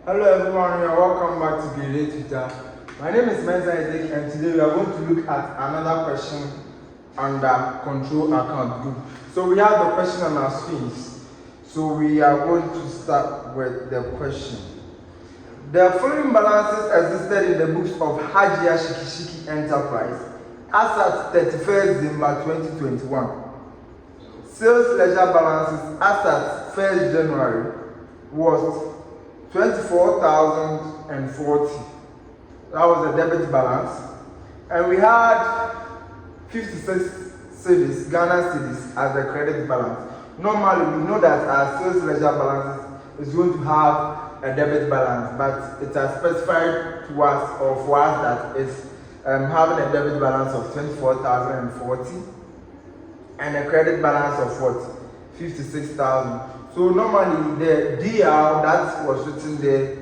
Hello everyone, and welcome back to Grade 8 Twitter. My name is Finalizing, and today we are going to look at another question under control account group. So we have the question on our screens. So we are going to start with the question. The following balances existed in the books of Hajia Shikishiki Enterprise as at 31st December 2021. Sales ledger balances as at 1st January was 24,040. That was the debit balance. And we had 56 cedis, Ghana cedis, as the credit balance. Normally, we know that our sales ledger balance is going to have a debit balance, but it has specified to us or for us that it's having a debit balance of 24,040 and a credit balance of what? 56,000. So normally the DL that was written there,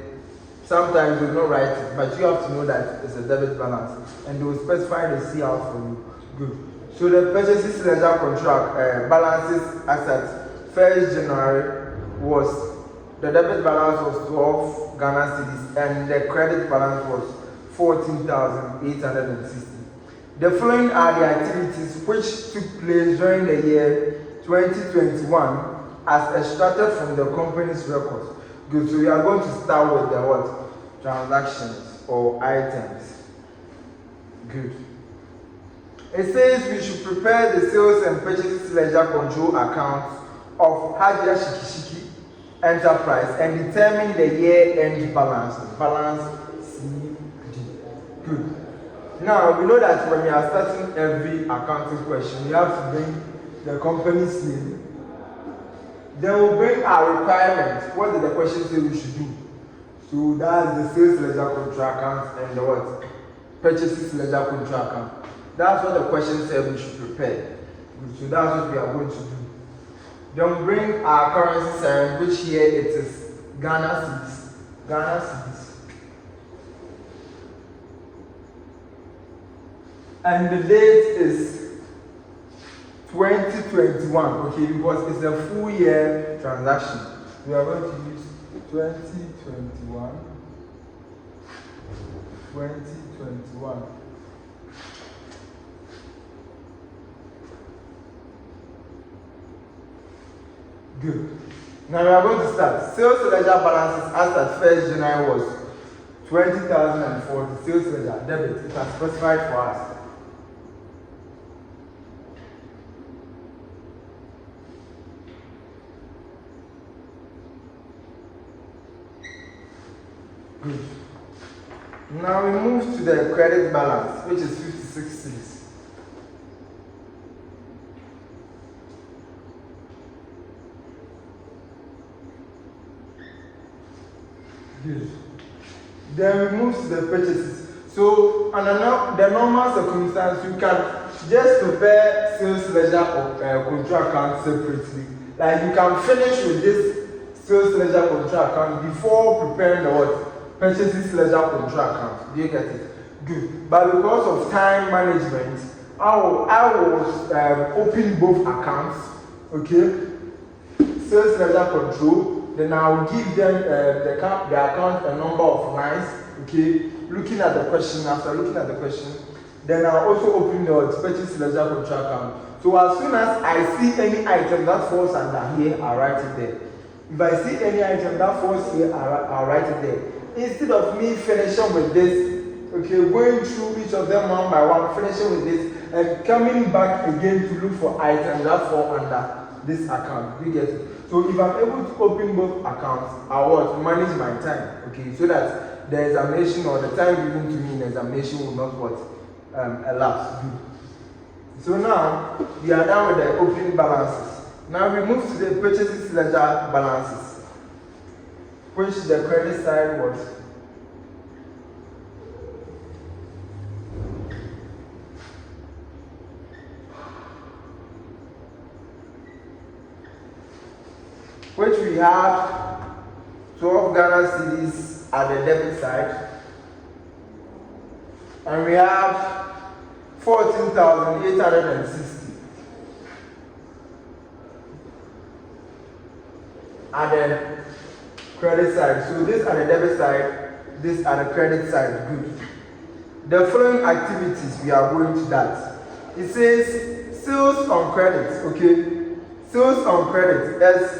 sometimes you don't write it, but you have to know that it's a debit balance, and they will specify the CL for you. Good. So the purchases ledger contract balances as at 1st January was, the debit balance was 12 Ghana cedis and the credit balance was 14,860. The following are the activities which took place during the year 2021 as extracted from the company's records. Good. So we are going to start with the what? Transactions or items. Good. It says we should prepare the sales and purchases ledger control accounts of Hajia Shikishiki Enterprise and determine the year-end balance. Balance CD. Good. Now we know that when we are starting every accounting question, we have to bring the company's name. Then we'll bring our requirements. What did the question say we should do? So that's the sales ledger control account and the what? Purchases ledger control account. That's what the question said we should prepare. So that's what we are going to do. Then we bring our currency sign, which here it is Ghana cedis. Ghana cedis. And the date is 2021, okay, because it's a full year transaction. We are going to use 2021. Good. Now we are going to start. Sales ledger balances as at 1st January was 20,040. Sales ledger debit. It has specified for us. Good. Now we move to the credit balance, which is 56 cedis. Good. Then we move to the purchases. So under the normal circumstance, you can just prepare sales ledger or control account separately. Like you can finish with this sales ledger control account before preparing the what? Purchases ledger control account. Do you get it? Good. But because of time management, I will open both accounts. Okay. Sales ledger control. Then I will give them the account a number of lines. Okay. Looking at the question, after looking at the question, then I'll also open the purchase ledger control account. So as soon as I see any item that falls under here, I'll write it there. If I see any item that falls here, I'll write it there. Instead of me finishing with this, okay, going through each of them one by one, finishing with this, and coming back again to look for items that fall under this account. You get it? So if I'm able to open both accounts, I will manage my time, okay, so that the examination or the time given to me in examination will not elapse. Good. So now we are done with the opening balances. Now we move to the purchases ledger balances, which the credit side was which we have 12 Ghana cedis at the debit side, and we have 14,860 at the credit side. So this are the debit side, this are the credit side. Good. The following activities we are going to that. It says sales on credit. Okay, sales on credit is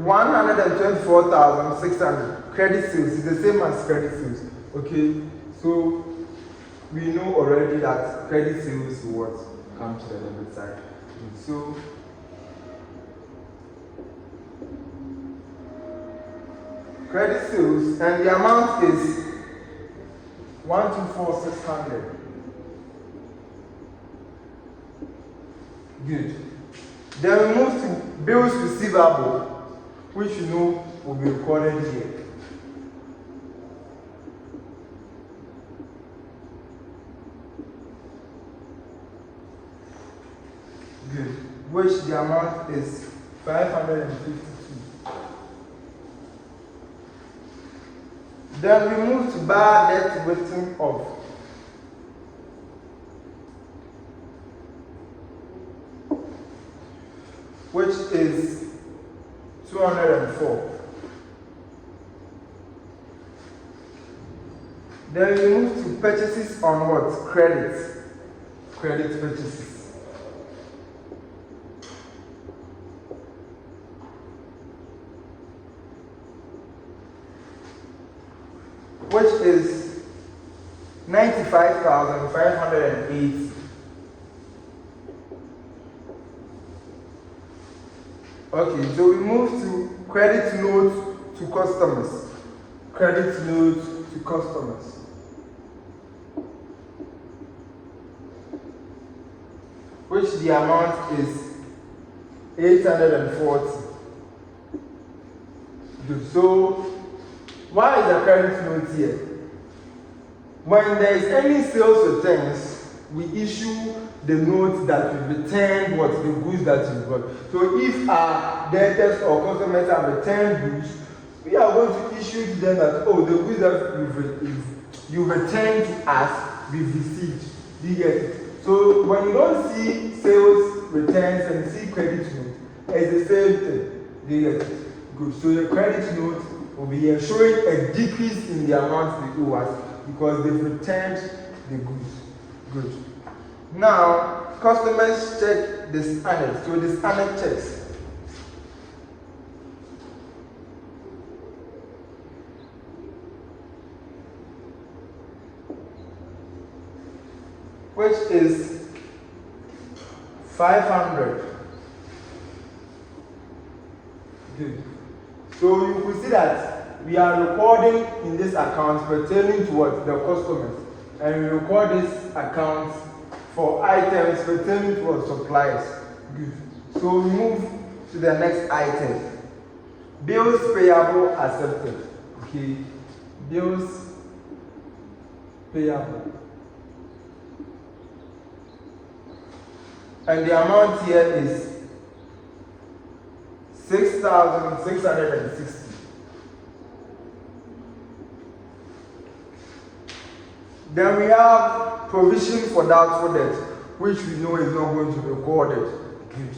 124,600. Credit sales is the same as credit sales. Okay, so we know already that credit sales will what come to the debit side. So credit sales, and the amount is 124,600. Good. Then we move to bills receivable, which you know will be recorded here. Good. Which the amount is 552. Then we move to bad debt written off. Which is 204. Then we move to purchases on what? Credit. Credit purchases. Which is 95,508. Okay, so we move to credit note to customers. Credit note to customers. Which the amount is 840. Good. So why is the credit note here? When there is any sales returns, we issue the note that we returned what the goods that you bought. So if our debtors or customers have returned goods, we are going to issue to them that the goods that you returned to us, we've received. Do you get it? So when you don't see sales returns and see credit note, it's the same thing. Do you get it? Good. So the credit note will be here showing a decrease in the amount they owe us because they've returned the goods. Good. Now, customers check the scanner. So the scanner checks. Which is 500. Good. So you will see that we are recording in this account pertaining to what? The customers. And we record this account for items pertaining to what? Suppliers. Good. So we move to the next item. Bills payable accepted. Okay. Bills payable. And the amount here is 6,660. Then we have provision for doubtful debt, which we know is not going to be recorded. Good.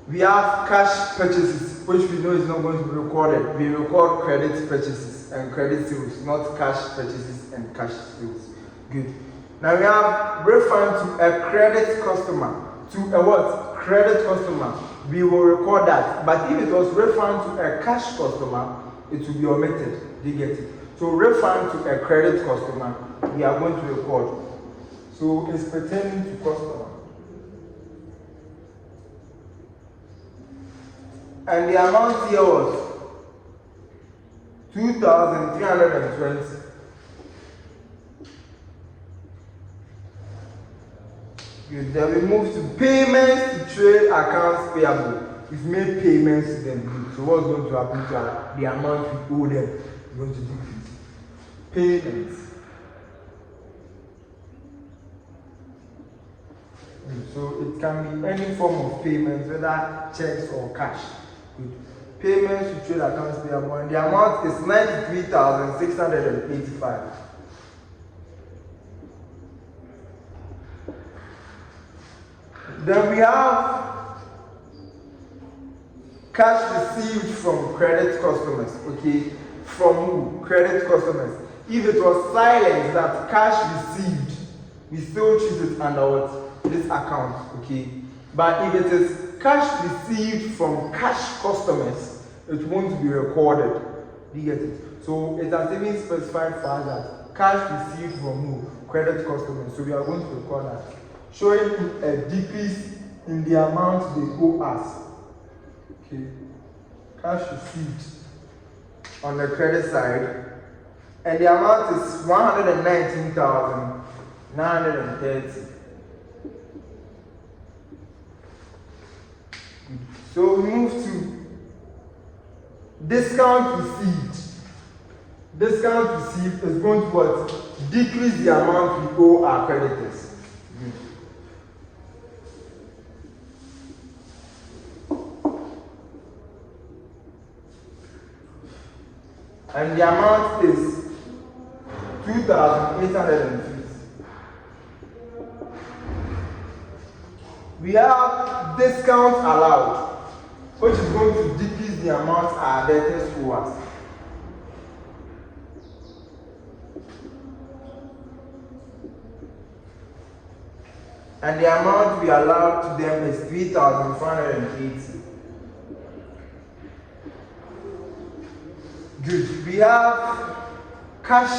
We have cash purchases, which we know is not going to be recorded. We record credit purchases and credit sales, not cash purchases and cash sales. Good. Now we have refund to a credit customer. To a what? Credit customer. We will record that. But if it was refund to a cash customer, it will be omitted. Do you get it? So refund to a credit customer, we are going to record. So it's pertaining to customer. And the amount here was 2,320. Good. Then we move to payments to trade accounts payable. We've made payments to them. Good. So what's going to happen to the amount we owe them? We're going to decrease. Payments. Good. So it can be any form of payment, whether checks or cash. Good. Payments to trade accounts payable. And the amount is 93,685. Then we have Cash received from credit customers. Okay, from who? Credit customers. If it was silent that cash received, we still treat it under what? This account. Okay, but if it is cash received from cash customers, it won't be recorded. Do you get it? So it has even specified for us that cash received from who? Credit customers. So we are going to record that, showing a decrease in the amount they owe us. Okay, cash received on the credit side, and the amount is 119,930. So we move to discount received. Discount received is going to what? Decrease the amount we owe our creditors. And the amount is 2,850. We have discount allowed, which is going to decrease the amount our debtors owe us. And the amount we allowed to them is 3,480. Good. We have cash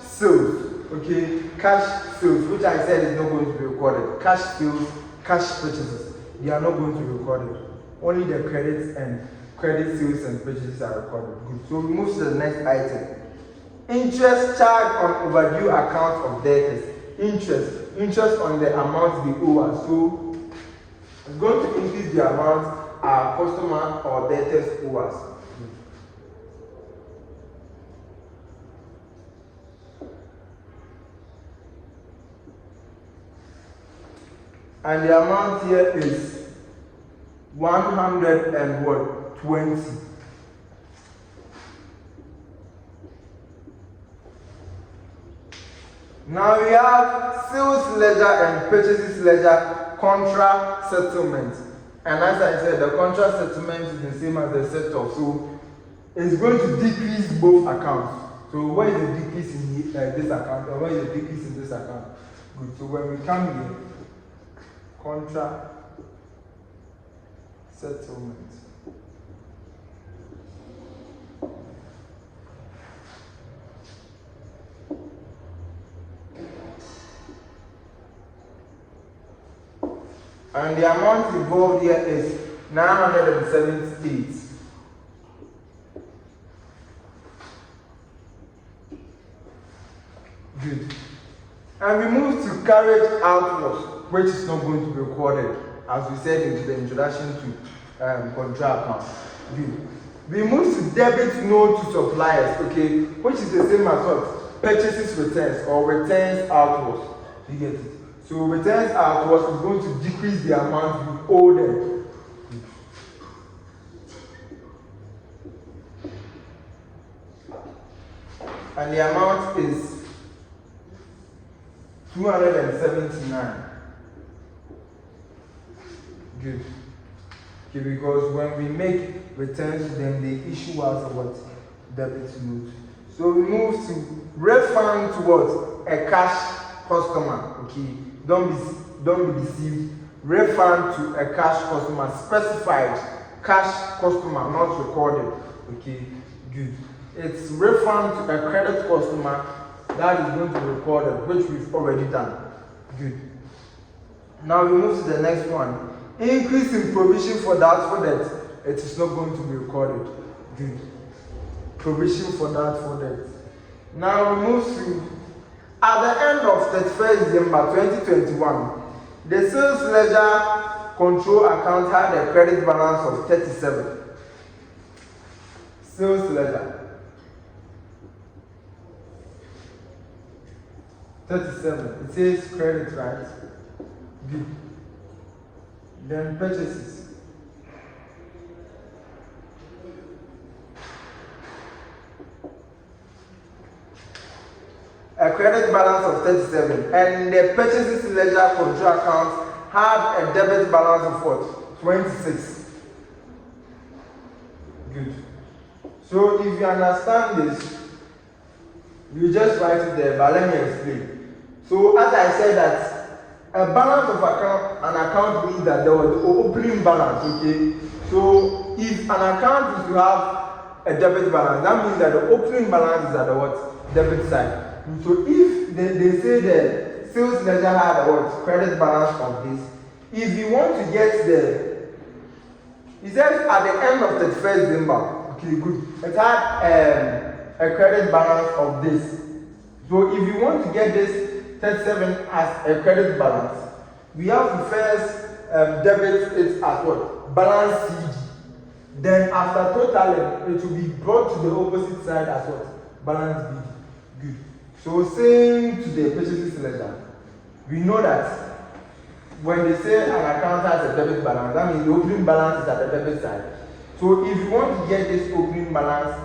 sales. Okay, cash sales, which I said is not going to be recorded. Cash sales, cash purchases, they are not going to be recorded. Only the credits and credit sales and purchases are recorded. Good. So we move to the next item. Interest charged on overdue account of debtors. Interest on the amount they owe us. So it's going to increase the amount our customer or debtors owe us. And the amount here is 120. Now we have sales ledger and purchases ledger contra settlement. And as I said, the contra settlement is the same as the set-off. So it's going to decrease both accounts. So what is the decrease in this account and what is the decrease in this account? Good. So when we come here, contra settlement. And the amount involved here is 978. Good. And we move to carriage outwards, which is not going to be recorded, as we said in the introduction to contra account. Good. We move to debit note to suppliers, okay, which is the same as what? Purchases returns or returns outwards. You get it? So returns outwards is going to decrease the amount we owe them. And the amount is 279. Good. Okay, because when we make returns to them, they issue us a what? Debit note. So we move to refund to what? A cash customer. Okay. Don't be deceived. Refund to a cash customer, specified cash customer, not recorded. Okay, good. It's refund to a credit customer that is going to be recorded, which we've already done. Good. Now we move to the next one. Increase in provision for doubtful debt. It is not going to be recorded. Good. Provision for doubtful debt. Now we move to, at the end of 31st December 2021, the sales ledger control account had a credit balance of 37. Sales ledger 37. It says credit, right? Good. Then purchases. A credit balance of 37, and the purchases ledger control account had a debit balance of what? 26. So if you understand this, you just write it there, but let me explain. So as I said that a balance of an account means that there was the opening balance, okay? So if an account is to have a debit balance, that means that the opening balance is at the what? Debit side. So if they say the sales ledger had a what? Credit balance of this. If you want to get the, it says at the end of the first December, okay, good. It had a credit balance of this. So if you want to get this 37 as a credit balance, we have to first debit it as what? Balance CD. Then after totaling, it will be brought to the opposite side as what? Balance BD. Good. So same to the purchases ledger. We know that when they say an account has a debit balance, that means the opening balance is at the debit side. So if you want to get this opening balance,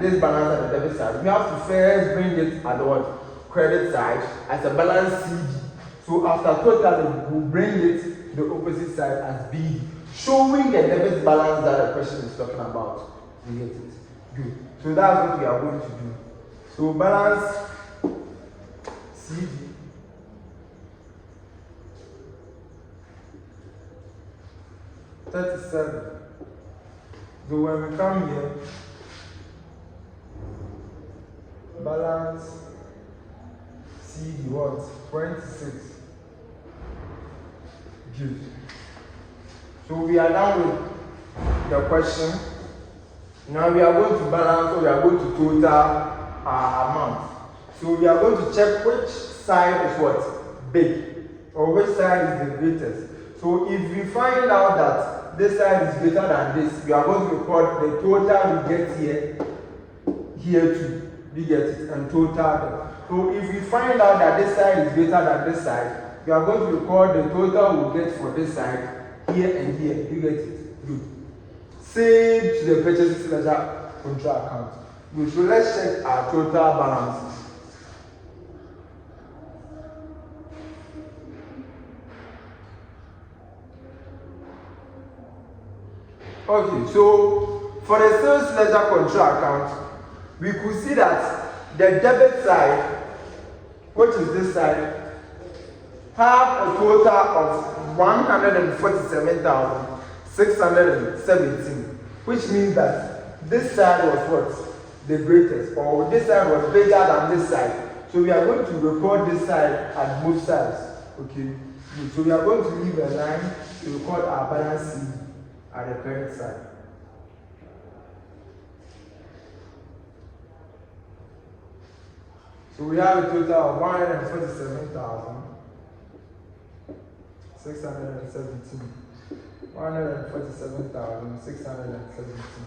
this balance at the debit side, we have to first bring it at the what? Credit side as a balance CD. So after totaling, we'll bring it to the opposite side as BD, showing the debit balance that the question is talking about. You get it? Good. So that's what we are going to do. So balance CD $37. So when we come here, balance CD what? 26. Good. So we are done with the question. Now we are going to balance, or we are going to total our amount. So we are going to check which side is what? Big. Or which side is the greatest. So if we find out that this side is greater than this, we are going to record the total we get here too. We get it, and total. So if we find out that this side is greater than this side, we are going to record the total we get for this side here and here. You get it? Good. Same to the purchases ledger control account. Good. So let's check our total balances. Okay, so for the sales ledger control account, we could see that the debit side, which is this side, have a total of 147,617, which means that this side was what? The greatest, or this side was bigger than this side. So we are going to record this side at both sides. Okay, so we are going to leave a line to record our balance CD at the credit side. So we have a total of 147,617. 147,617.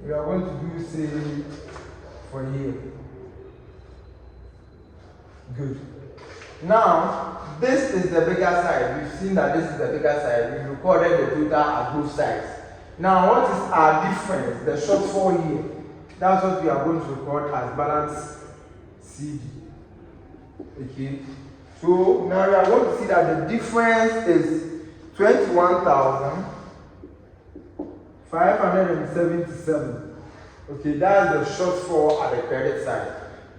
We are going to do same for here. Good. Now, this is the bigger side. We've seen that this is the bigger side. We recorded the total at both sides. Now, what is our difference? The shortfall here. That's what we are going to record as balance CD. Okay. So now we are going to see that the difference is 21,577. Okay, that's the shortfall at the credit side.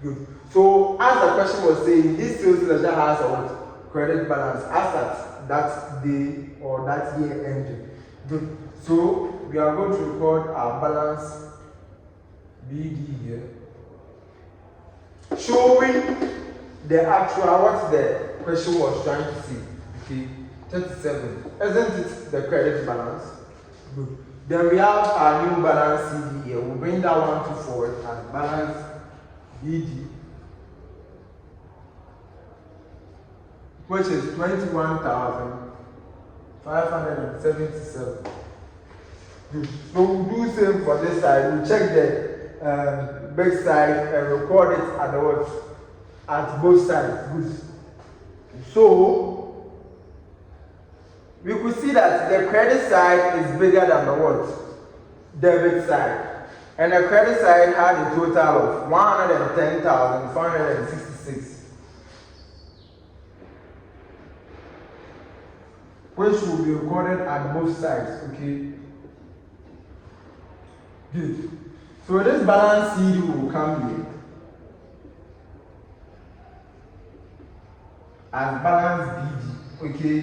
Good. So as the question was saying, this sales ledger has a credit balance as at that day or that year ending. Good. So we are going to record our balance BD here, showing the actual what the question was trying to see. Okay, 37. Isn't it the credit balance? Good. Then we have our new balance CD here. We'll bring that one to forward as balance BD, which is 21,577. Good. So we'll do same for this side. We'll check the big side and record it at the what? At both sides. Good. So we could see that the credit side is bigger than the what? Debit side. And the credit side had a total of 110,466, which will be recorded at both sides. Okay. Good. So this balance CD will come here as balance BD. Okay.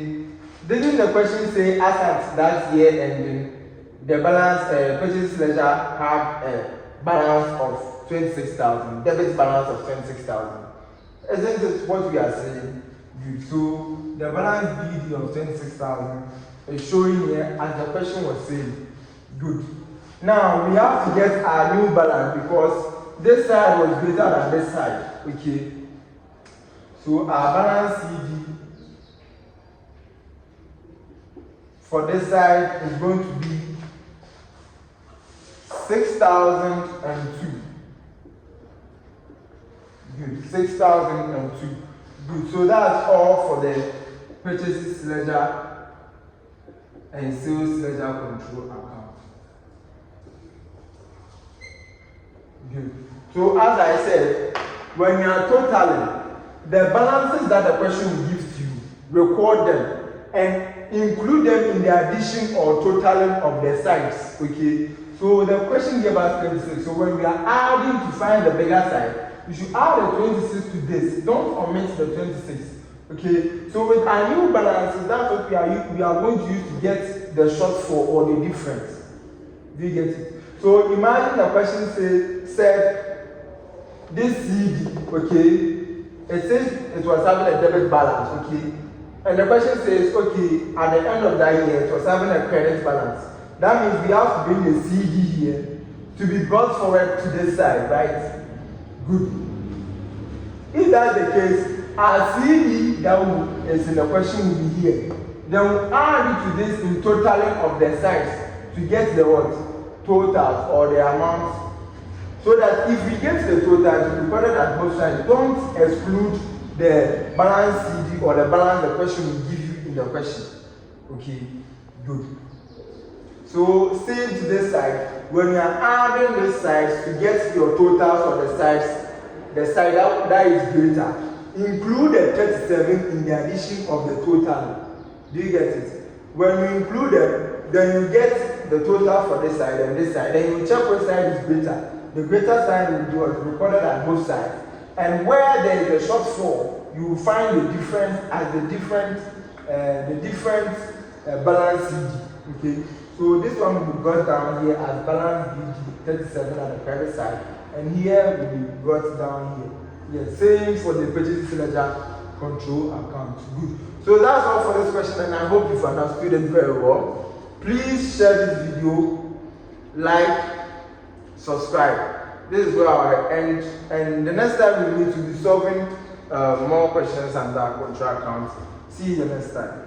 Didn't the question say as at that year ending, the balance purchase ledger have a balance of 26,000, debit balance of 26,000? Isn't it what we are saying? Good. So the balance BD of 26,000 is showing here as the question was saying. Good. Now we have to get our new balance because this side was greater than this side. Okay. So our balance CD for this side is going to be 6,002. Good. 6,002. Good. So that's all for the purchases ledger and sales ledger control account. Good. So as I said, when you are totaling, the balances that the question will give to you, record them and include them in the addition or totaling of the sides. Okay. So the question gave us 26. So when we are adding to find the bigger side, you should add the 26 to this. Don't omit the 26. Okay. So with our new balances, that's what we are going to use to get the shortfall or the difference. Do you get it? So imagine the question said this CD, okay, it says it was having a debit balance, okay, and the question says, okay, at the end of that year it was having a credit balance. That means we have to bring the CD here to be brought forward to this side, right? Good. If that's the case, our CD that is in the question will be here. Then we'll add it to this in totaling of the sides to get the what? Totals or the amount, so that if we get the totals recorded at both sides, don't exclude the balance CD or the balance the question will give you in the question. Okay, good. So same to this side, when you are adding these sides to get your totals or the side that is greater, include the 37 in the addition of the total. Do you get it? When you include them, then you get the total for this side and this side. Then you check which side is greater. The greater side will be recorded at both sides. And where there is a shortfall, you will find the difference as the different balance CD. Okay. So this one will be brought down here as balance BG 37 at the credit side, and here will be brought down here. Yes, same for the purchase ledger control account. Good. So that's all for this question, and I hope you've understood it very well. Please share this video, like, subscribe. This is where I end, and the next time we need to be solving more questions and that control account. See you the next time.